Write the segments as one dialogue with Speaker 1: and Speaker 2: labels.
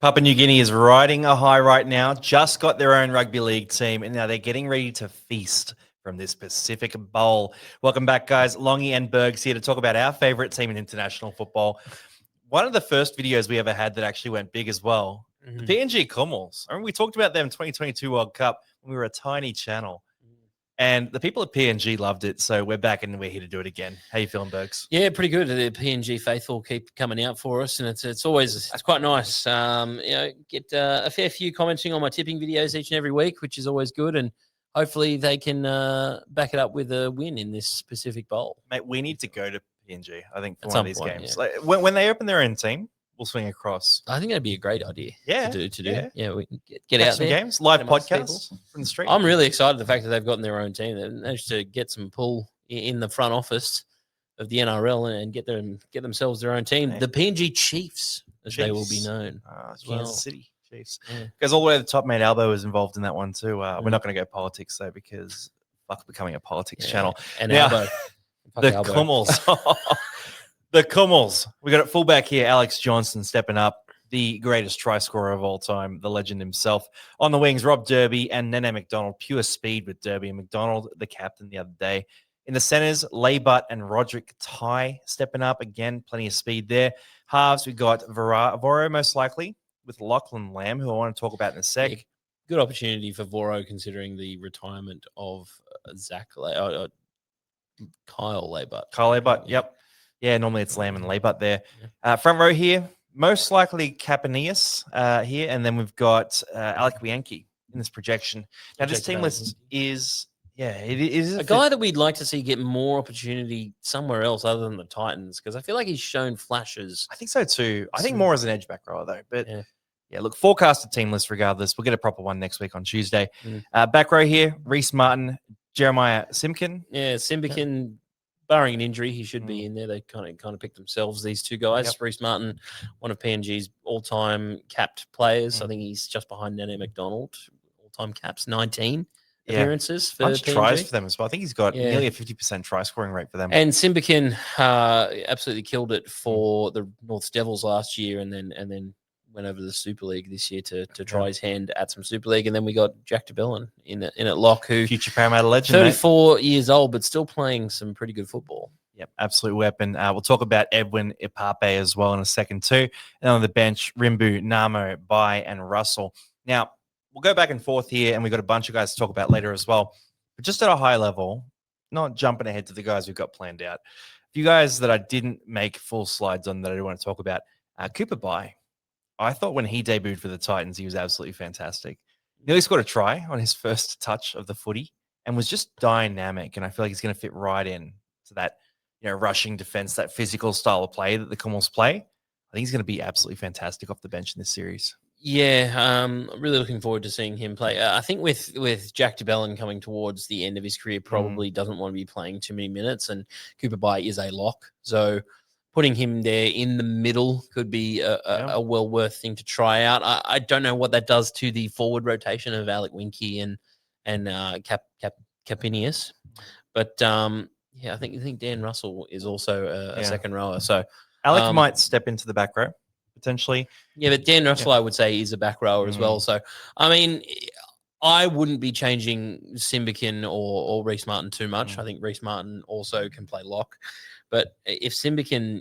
Speaker 1: Papua New Guinea is riding a high right now, just got their own rugby league team, and now they're getting ready to feast from this Pacific Bowl. Welcome back, guys. Longy and Bergs here to talk about our favourite team in international football. One of the first videos we ever had that actually went big as well, the PNG Kumuls. I mean, we talked about them in 2022 World Cup when we were a tiny channel. And the people at PNG loved it, so we're back and we're here to do it again. How you feeling, Bergs?
Speaker 2: Yeah, pretty good. The PNG faithful keep coming out for us, and it's always quite nice. Get a fair few commenting on my tipping videos each and every week, which is always good. And hopefully they can back it up with a win in this Pacific Bowl.
Speaker 1: Mate, we need to go to PNG, I think, for
Speaker 2: At
Speaker 1: one of these
Speaker 2: point,
Speaker 1: games.
Speaker 2: yeah.
Speaker 1: Like, when they open their own team, we'll swing across.
Speaker 2: I think that'd be a great idea.
Speaker 1: Yeah,
Speaker 2: to do.
Speaker 1: yeah.
Speaker 2: Yeah, we can get out
Speaker 1: some
Speaker 2: there,
Speaker 1: games, live
Speaker 2: amongst
Speaker 1: podcasts from the street.
Speaker 2: I'm really excited the fact that they've gotten their own team. They managed to get some pull in the front office of the NRL and get themselves their own team. The PNG Chiefs, as they will be known.
Speaker 1: Kansas City Chiefs. Yeah. Goes all the way to the top, mate. Albo is involved in that one too. We're not going to go politics though, because fuck becoming a politics channel.
Speaker 2: And now, Albo.
Speaker 1: The Kumuls. The Kumuls. We got it fullback here, Alex Johnson stepping up, the greatest try scorer of all time, the legend himself. On the wings, Rob Derby and Nene McDonald. Pure speed with Derby and McDonald, the captain the other day. In the centers, Laybutt and Roderick Ty stepping up. Again, plenty of speed there. Halves, we got Voro most likely with Lachlan Lamb, who I want to talk about in a sec.
Speaker 2: Yeah, good opportunity for Voro considering the retirement of Kyle Laybutt.
Speaker 1: Kyle Laybutt, yep. Yeah, normally it's Lamb and Laybutt there. Front row here, most likely Capanius here. And then we've got Alec Bianchi in this projection. Now, this team list is... Yeah, it is
Speaker 2: a guy that we'd like to see get more opportunity somewhere else other than the Titans, because I feel like he's shown flashes.
Speaker 1: I think so too. I think more as an edge back rower though. But yeah, look, forecasted team list regardless. We'll get a proper one next week on Tuesday. Back row here, Reese Martin, Jeremiah Simkin.
Speaker 2: Yeah, Simkin, barring an injury, he should be in there. They kind of picked themselves, these two guys. Yep. Reese Martin, one of PNG's all-time capped players. I think he's just behind Nene McDonald, all-time caps, 19. Appearances for
Speaker 1: bunch
Speaker 2: PNG.
Speaker 1: Of tries for them as well. I think he's got nearly a 50% try scoring rate for them.
Speaker 2: And Simbikin absolutely killed it for the North Devils last year, and then went over to the Super League this year to try his hand at some Super League. And then we got Jack DeBellin in at lock, who
Speaker 1: future Parramatta legend,
Speaker 2: 34 years old, but still playing some pretty good football.
Speaker 1: Yep, absolute weapon. We'll talk about Edwin Ipape as well in a second too. And on the bench, Rimbu, Namo, Bai, and Russell. Now, we'll go back and forth here, and we've got a bunch of guys to talk about later as well. But just at a high level, not jumping ahead to the guys we've got planned out. A few guys that I didn't make full slides on that I do want to talk about. Cooper Bai. I thought when he debuted for the Titans, he was absolutely fantastic. Nearly scored a try on his first touch of the footy and was just dynamic. And I feel like he's going to fit right in to that, rushing defense, that physical style of play that the Kumuls play. I think he's going to be absolutely fantastic off the bench in this series.
Speaker 2: Yeah, really looking forward to seeing him play. I think with Jack DeBellin coming towards the end of his career, probably doesn't want to be playing too many minutes, and Cooper Bai is a lock. So putting him there in the middle could be a well worth thing to try out. I don't know what that does to the forward rotation of Alec Winky and Capinius, but I think Dan Russell is also a second rower. So
Speaker 1: Alec might step into the back row. Potentially.
Speaker 2: Yeah, but Dan Russell, I would say, is a back rower as well. So, I mean, I wouldn't be changing Simbikin or Reese Martin too much. I think Reese Martin also can play lock. But if Simbikin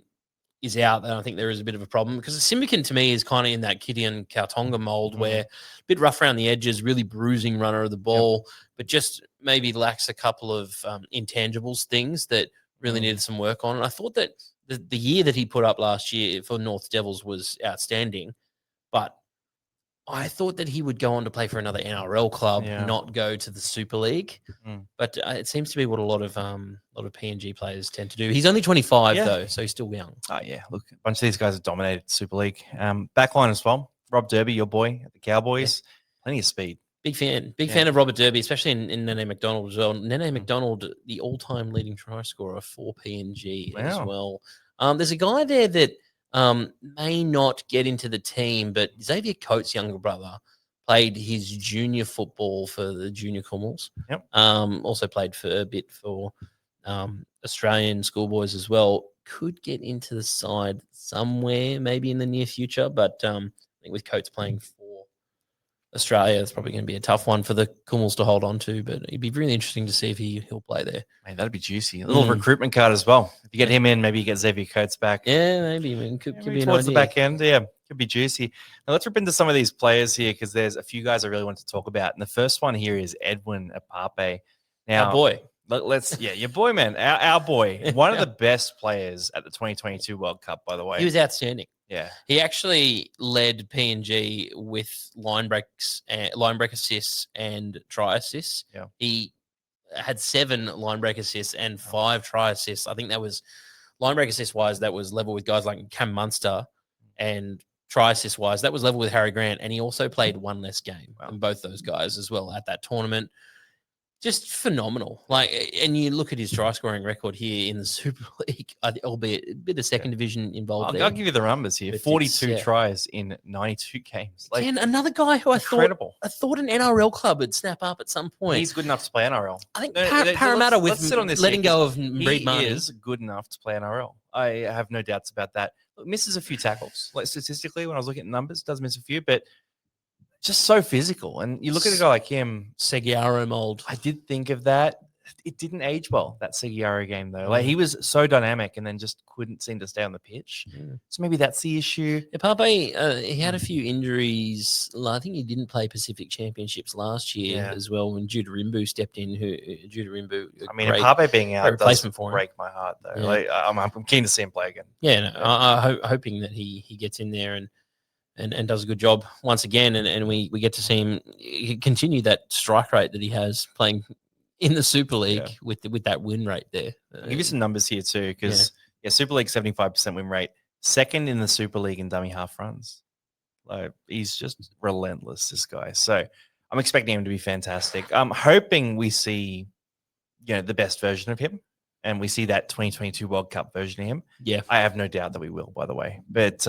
Speaker 2: is out, then I think there is a bit of a problem, because Simbikin to me is kind of in that Gideon Kautonga mold where a bit rough around the edges, really bruising runner of the ball, but just maybe lacks a couple of intangibles, things that really needed some work on. And I thought that the year that he put up last year for North Devils was outstanding, but I thought that he would go on to play for another NRL club, not go to the Super League. But it seems to be what a lot of PNG players tend to do. He's only 25 though, so he's still young.
Speaker 1: Oh yeah, look, a bunch of these guys have dominated the Super League. Backline as well. Rob Derby, your boy at the Cowboys, plenty of speed.
Speaker 2: Big fan of Robert Derby, especially in Nene McDonald as well. Nene McDonald, the all-time leading try scorer for PNG as well. There's a guy there that may not get into the team, but Xavier Coates' younger brother played his junior football for the Junior Kumuls.
Speaker 1: Yep.
Speaker 2: Also played for a bit for Australian schoolboys as well. Could get into the side somewhere, maybe in the near future, but think with Coates playing for Australia, it's probably going to be a tough one for the Kumuls to hold on to, but it'd be really interesting to see if he'll play there.
Speaker 1: Man, that'd be juicy. A little recruitment card as well. If you get him in, maybe you get Xavier Coates back.
Speaker 2: Yeah, maybe. I mean, could be
Speaker 1: towards
Speaker 2: an
Speaker 1: the
Speaker 2: idea.
Speaker 1: back end. Yeah, could be juicy. Now let's rip into some of these players here because there's a few guys I really want to talk about. And the first one here is Edwin Ipape. Now,
Speaker 2: Our boy.
Speaker 1: Your boy, man, our boy, one of the best players at the 2022 World Cup, by the way.
Speaker 2: He was outstanding.
Speaker 1: Yeah,
Speaker 2: he actually led PNG with line break assists and try assists.
Speaker 1: Yeah,
Speaker 2: he had 7 line break assists and 5 try assists. I think that was line break assist wise. That was level with guys like Cam Munster, and try assist wise, that was level with Harry Grant. And he also played 1 less game than both those guys as well at that tournament. Just phenomenal. And you look at his try scoring record here in the Super League, albeit a bit of second division involved there.
Speaker 1: I'll give you the numbers here. 42 tries in 92 games.
Speaker 2: And another guy who I thought an NRL club would snap up at some point.
Speaker 1: He's good enough to play NRL.
Speaker 2: I think Parramatta with letting go of Reed Marnie.
Speaker 1: He is good enough to play NRL. I have no doubts about that. Look, misses a few tackles. Statistically, when I was looking at numbers, does miss a few, but just so physical. And you look at a guy like him,
Speaker 2: Seguiaro mold.
Speaker 1: I did think of that. It didn't age well, that Seguiaro game, though. He was so dynamic and then just couldn't seem to stay on the pitch. So maybe that's the issue.
Speaker 2: Ipape, he had a few injuries. I think he didn't play Pacific Championships last year as well when Judah Rimbu stepped in.
Speaker 1: Ipape being out does break my heart, though.
Speaker 2: Yeah.
Speaker 1: I'm keen to see him play again.
Speaker 2: Yeah, I'm hoping that he gets in there and does a good job once again, and we get to see him continue that strike rate that he has playing in the Super League with that win rate there.
Speaker 1: I'll give you some numbers here too, because Super League 75% win rate, second in the Super League in dummy half runs. He's just relentless, this guy. So I'm expecting him to be fantastic. I'm hoping we see the best version of him, and we see that 2022 World Cup version of him.
Speaker 2: Yeah,
Speaker 1: I have no doubt that we will, by the way. But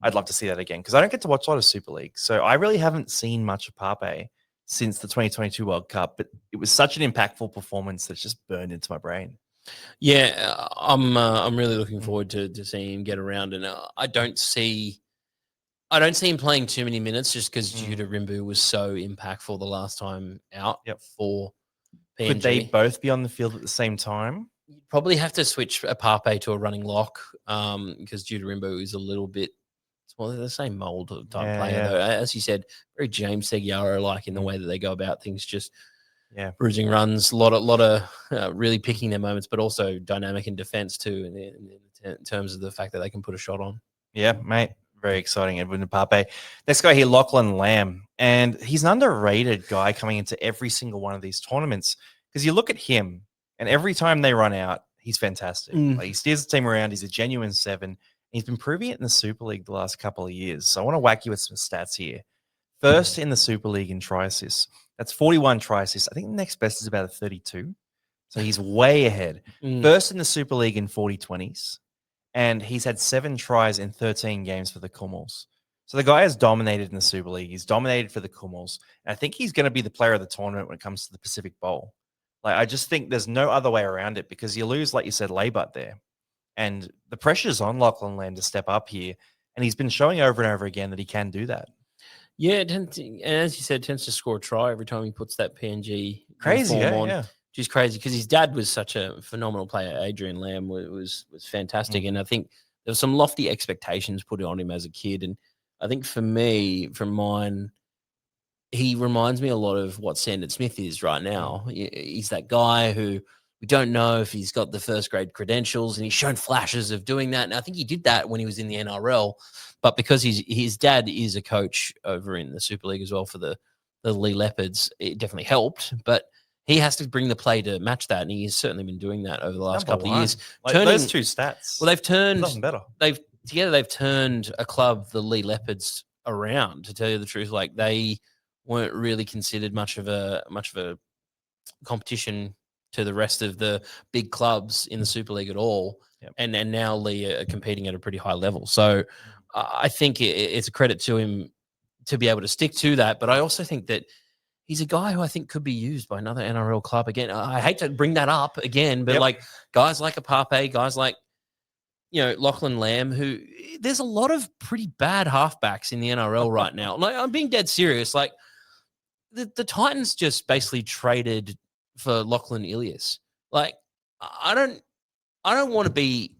Speaker 1: I'd love to see that again because I don't get to watch a lot of Super League. So I really haven't seen much of Ipape since the 2022 World Cup, but it was such an impactful performance that's just burned into my brain.
Speaker 2: Yeah, I'm really looking forward to seeing him get around, and I don't see him playing too many minutes just because Judah Rimbu was so impactful the last time out for PNG.
Speaker 1: Could they both be on the field at the same time?
Speaker 2: You'd probably have to switch Ipape to a running lock because Judah Rimbu is a little bit. Well, they're the same mold of type player, though. As you said, very James Seguiaro-like in the way that they go about things, just bruising runs, a lot of really picking their moments, but also dynamic in defense too, in terms of the fact that they can put a shot on.
Speaker 1: Yeah, mate. Very exciting, Edwin Ipape. Next guy here, Lachlan Lamb. And he's an underrated guy coming into every single one of these tournaments because you look at him and every time they run out, he's fantastic. He steers the team around. He's a genuine 7. He's been proving it in the Super League the last couple of years. So I want to whack you with some stats here. First in the Super League in try assists. That's 41 try assists. I think the next best is about a 32. So he's way ahead. First in the Super League in 40-20s. And he's had 7 tries in 13 games for the Kumuls. So the guy has dominated in the Super League. He's dominated for the Kumuls. And I think he's going to be the player of the tournament when it comes to the Pacific Bowl. I just think there's no other way around it because you lose, like you said, Laybutt there. And the pressure's on Lachlan Lamb to step up here. And he's been showing over and over again that he can do that.
Speaker 2: Yeah, and as you said, tends to score a try every time he puts that PNG
Speaker 1: crazy
Speaker 2: on.
Speaker 1: Yeah.
Speaker 2: Which is crazy because his dad was such a phenomenal player. Adrian Lamb was fantastic. And I think there were some lofty expectations put on him as a kid. And I think for me, from mine, he reminds me a lot of what Sandon Smith is right now. He's that guy who we don't know if he's got the first grade credentials, and he's shown flashes of doing that. And I think he did that when he was in the NRL, but because his dad is a coach over in the Super League as well for the Lee Leopards, it definitely helped. But he has to bring the play to match that, and he's certainly been doing that over the last couple of years.
Speaker 1: Those two stats.
Speaker 2: Well, they've turned
Speaker 1: nothing better.
Speaker 2: They've turned a club, the Lee Leopards, around. To tell you the truth, they weren't really considered much of a competition to the rest of the big clubs in the Super League at all. And now Lee are competing at a pretty high level. So I think it's a credit to him to be able to stick to that. But I also think that he's a guy who I think could be used by another NRL club again. I hate to bring that up again, but guys like Ipape, guys like Lachlan Lamb, who there's a lot of pretty bad halfbacks in the NRL right now. Like, I'm being dead serious. Like, the Titans just basically traded for Lachlan Ilias. Like, I don't want to be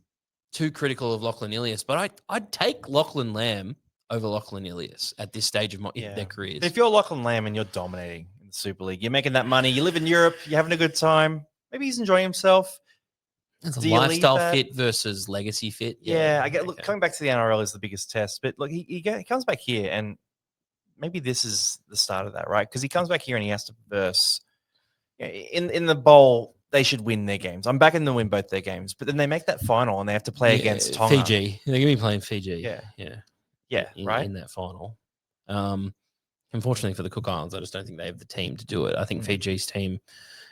Speaker 2: too critical of Lachlan Ilias, but I'd take Lachlan Lamb over Lachlan Ilias at this stage of their careers.
Speaker 1: If you're Lachlan Lamb and you're dominating in the Super League, you're making that money, you live in Europe, you're having a good time, maybe he's enjoying himself.
Speaker 2: It's a lifestyle fit versus legacy fit.
Speaker 1: Yeah, I get. Look, coming back to the NRL is the biggest test, but look, he comes back here, and maybe this is the start of that, right? Because he comes back here and he has to verse. In the bowl, they should win their games. I'm backing them to win both their games, but then they make that final and they have to play against Tonga.
Speaker 2: Fiji. They're going to be playing Fiji.
Speaker 1: Yeah, right
Speaker 2: in that final. Unfortunately for the Cook Islands, I just don't think they have the team to do it. I think Fiji's team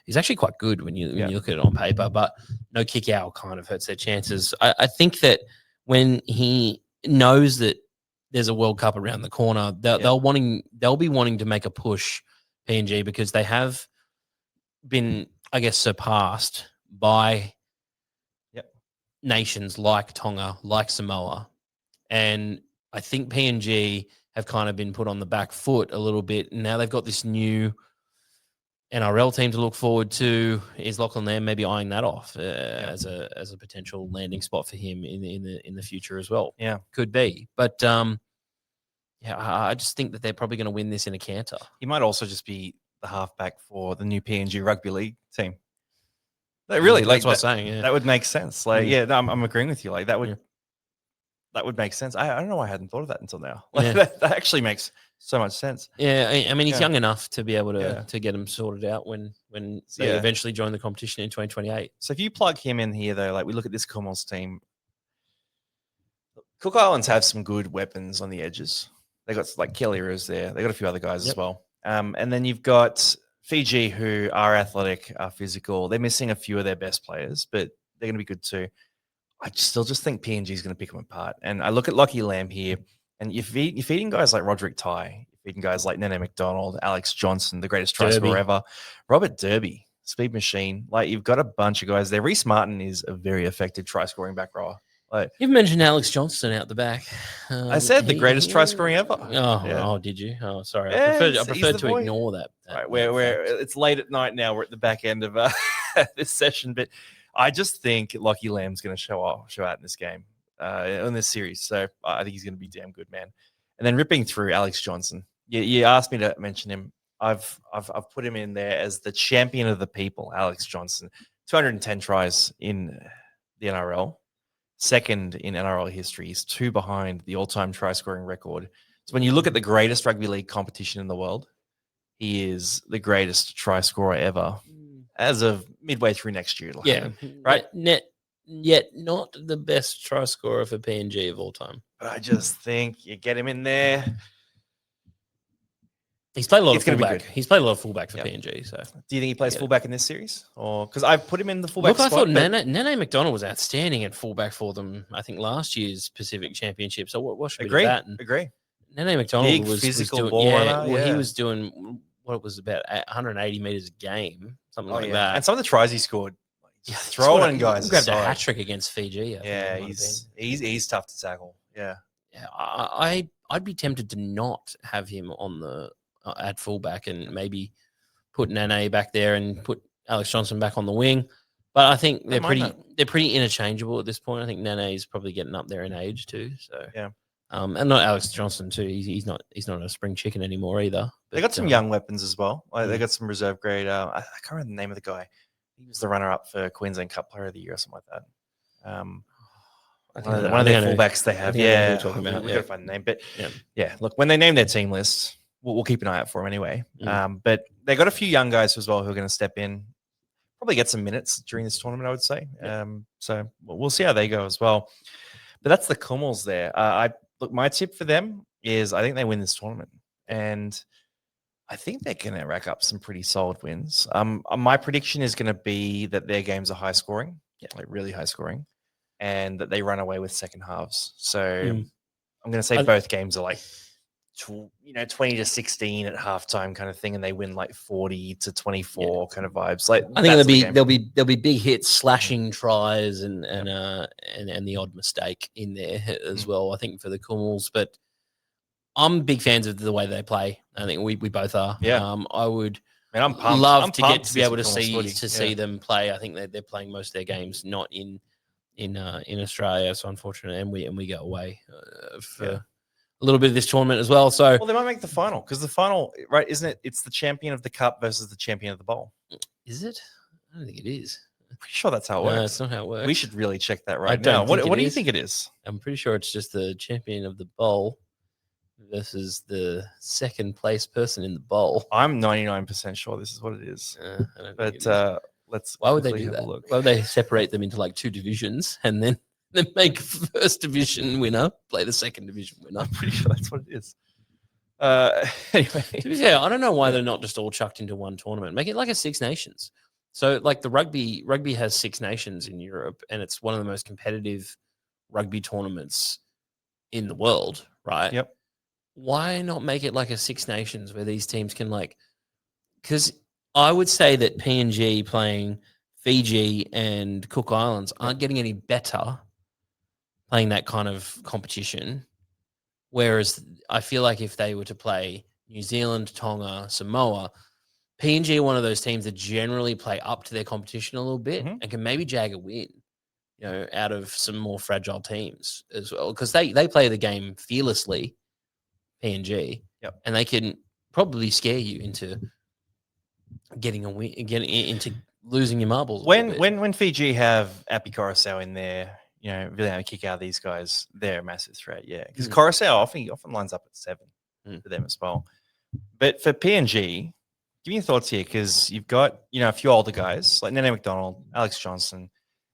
Speaker 2: is actually quite good when you look at it on paper, but no kick out kind of hurts their chances. I think that when he knows that there's a World Cup around the corner, they'll be wanting to make a push, PNG, because they have been, I guess, surpassed by nations like Tonga, like Samoa, and I think PNG have kind of been put on the back foot a little bit. Now they've got this new NRL team to look forward to. Is Lachlan Lamb maybe eyeing that off as a potential landing spot for him in the future as well?
Speaker 1: Yeah,
Speaker 2: could be. But I just think that they're probably going to win this in a canter.
Speaker 1: He might also just be the halfback for the new PNG Rugby League team. Really,
Speaker 2: that's what I'm saying. Yeah,
Speaker 1: that would make sense. Like, I'm agreeing with you. Like, that would make sense. I don't know why I hadn't thought of that until now. Like, that actually makes so much sense.
Speaker 2: Yeah, I mean, he's young enough to be able to get him sorted out when they eventually join the competition in 2028.
Speaker 1: So if you plug him in here, though, like we look at this Kumuls team, Cook Islands have some good weapons on the edges. They got like Kelly Rose there. They got a few other guys as well. And then you've got Fiji, who are athletic, are physical. They're missing a few of their best players, but they're going to be good too. I still just think PNG is going to pick them apart. And I look at Lachie Lamb here, and you're feeding guys like Roderick Ty, you're feeding guys like Nene McDonald, Alex Johnson, the greatest try scorer ever, Robert Derby, speed machine. Like, you've got a bunch of guys there. Reece Martin is a very effective try scoring back rower. Like,
Speaker 2: you've mentioned Alex Johnston out the back.
Speaker 1: I said the greatest try scoring ever.
Speaker 2: Oh, did you? Oh, sorry. I preferred to ignore that.
Speaker 1: Right, where it's late at night now. We're at the back end of this session, but I just think Lachie Lamb's going to show out in this game, in this series. So I think he's going to be damn good, man. And then ripping through Alex Johnson. You asked me to mention him. I've put him in there as the champion of the people, Alex Johnson. 210 tries in the NRL. Second in NRL history. He's 2 behind the all-time try-scoring record. So when you look at the greatest rugby league competition in the world, he is the greatest try-scorer ever as of midway through next year.
Speaker 2: Right? Yet not the best try-scorer for PNG of all time.
Speaker 1: But I just think you get him in there.
Speaker 2: He's played a lot of fullback. He's played a lot of fullback for PNG. So,
Speaker 1: do you think he plays fullback in this series, or because I've put him in the fullback?
Speaker 2: Look, I thought Nene McDonald was outstanding at fullback for them. I think last year's Pacific Championship. So what should we do that?
Speaker 1: Agree.
Speaker 2: Nene McDonald was
Speaker 1: physical
Speaker 2: doing,
Speaker 1: ball runner.
Speaker 2: He was doing what it was about 180 meters a game, something like that.
Speaker 1: And some of the tries he scored, throwing guys.
Speaker 2: He grabbed a hat trick against Fiji.
Speaker 1: He's tough to tackle. Yeah.
Speaker 2: I'd be tempted to not have him on the at fullback and maybe put Nene back there and put Alex Johnson back on the wing. But I think they're pretty interchangeable at this point. I think Nene is probably getting up there in age too. So and not Alex Johnson too. He's not a spring chicken anymore either. But
Speaker 1: they got some young weapons as well. They got some reserve grade. I can't remember the name of the guy. He was the runner up for Queensland Cup Player of the Year or something like that. One of their fullbacks they have.
Speaker 2: Yeah, we're talking about.
Speaker 1: We've got to find the name, but look, when they name their team lists, we'll keep an eye out for them anyway. But they got a few young guys as well who are going to step in, probably get some minutes during this tournament, I would say. So we'll see how they go as well. But that's the Kumuls there. Look, my tip for them is I think they win this tournament, and I think they're going to rack up some pretty solid wins. My prediction is going to be that their games are high scoring, like really high scoring, and that they run away with second halves. So I'm going to say both games are like 20-16 at halftime kind of thing, and they win like 40-24 kind of vibes. Like
Speaker 2: I think
Speaker 1: that's
Speaker 2: there'll be big hits, slashing tries, and the odd mistake in there as well. I think for the Kumuls, but I'm big fans of the way they play. I think we both are.
Speaker 1: Yeah.
Speaker 2: I would.
Speaker 1: Man, I'm pumped.
Speaker 2: Love
Speaker 1: I'm
Speaker 2: to be able to
Speaker 1: Kumuls
Speaker 2: see them play. I think they're playing most of their games not in Australia, so unfortunately, and we go away for a little bit of this tournament as well. So
Speaker 1: they might make the final, because the final, right? Isn't it? It's the champion of the cup versus the champion of the bowl.
Speaker 2: Is it? I don't think it is.
Speaker 1: I'm pretty sure that's how it works.
Speaker 2: No, it's not how it works.
Speaker 1: We should really check that right now. What do you think it is?
Speaker 2: I'm pretty sure it's just the champion of the bowl versus the second place person in the bowl.
Speaker 1: I'm 99% sure this is what it is. Let's.
Speaker 2: Why would they do that? Why would they separate them into like 2 divisions and then make first division winner play the second division winner?
Speaker 1: I'm pretty sure that's what it is. Anyway,
Speaker 2: yeah, I don't know why they're not just all chucked into one tournament. Make it like a Six Nations. So like the rugby has 6 nations in Europe, and it's one of the most competitive rugby tournaments in the world, right?
Speaker 1: Yep.
Speaker 2: Why not make it like a Six Nations where these teams can because I would say that PNG playing Fiji and Cook Islands aren't getting any better playing that kind of competition. Whereas I feel like if they were to play New Zealand, Tonga, Samoa, PNG are one of those teams that generally play up to their competition a little bit and can maybe jag a win, out of some more fragile teams as well. Because they play the game fearlessly, PNG, and they can probably scare you into getting a win, into losing your marbles.
Speaker 1: When Fiji have Api Coruscant in there, really have a kick out of these guys, they're a massive threat. Yeah, because Coruscant often lines up at 7 for them as well. But for PNG, give me your thoughts here, because you've got a few older guys like Nene McDonald, Alex Johnson,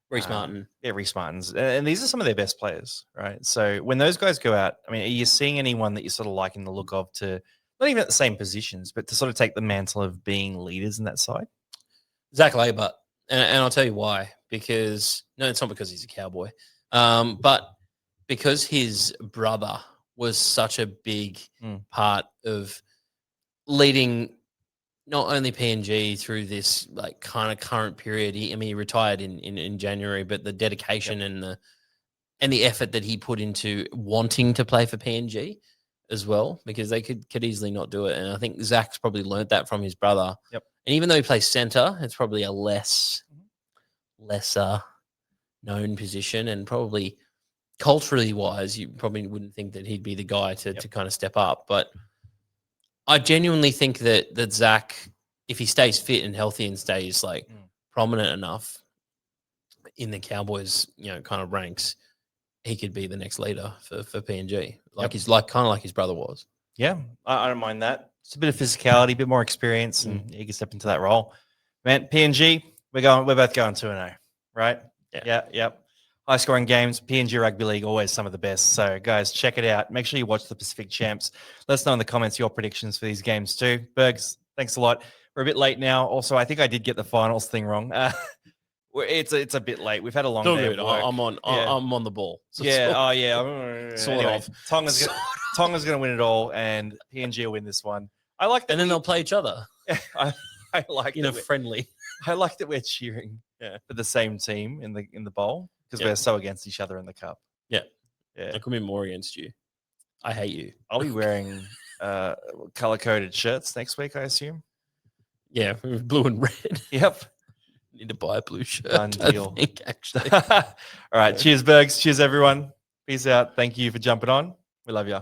Speaker 2: Reece Martin.
Speaker 1: Yeah, Reece Martins. And these are some of their best players, right? So when those guys go out, I mean, are you seeing anyone that you're sort of liking the look of, to not even at the same positions, but to sort of take the mantle of being leaders in that side?
Speaker 2: Zach Labour. And I'll tell you why. Because, no, it's not because he's a Cowboy, but because his brother was such a big part of leading not only PNG through this kind of current period. He retired in January, but the dedication and the effort that he put into wanting to play for PNG as well, because they could easily not do it. And I think Zach's probably learned that from his brother.
Speaker 1: Yep.
Speaker 2: And even though he plays center, it's probably a lesser known position, and probably culturally wise, you probably wouldn't think that he'd be the guy to kind of step up. But I genuinely think that Zach, if he stays fit and healthy and stays prominent enough in the Cowboys, kind of ranks, he could be the next leader for PNG. He's kind of like his brother was.
Speaker 1: Yeah, I don't mind that. It's a bit of physicality, a bit more experience, and he can step into that role. Man, PNG, we're both going 2-0, right? Yeah. High scoring games, PNG Rugby League, always some of the best. So, guys, check it out. Make sure you watch the Pacific Champs. Let us know in the comments your predictions for these games too. Bergs, thanks a lot. We're a bit late now. Also, I think I did get the finals thing wrong. It's a bit late. We've had a long day.
Speaker 2: I'm on the ball.
Speaker 1: So Sort of. Tonga's going to win it all, and PNG will win this one. I like that.
Speaker 2: And then they'll play each other.
Speaker 1: I like
Speaker 2: in a friendly.
Speaker 1: I like that we're cheering for the same team in the bowl, because we're so against each other in the cup.
Speaker 2: Yeah. I could be more against you. I hate you.
Speaker 1: I'll be wearing color-coded shirts next week, I assume.
Speaker 2: Yeah, blue and red.
Speaker 1: Yep.
Speaker 2: Need to buy a blue shirt.
Speaker 1: Done deal.
Speaker 2: I think, actually.
Speaker 1: All right. Cheers, Bergs. Cheers, everyone. Peace out. Thank you for jumping on. We love you.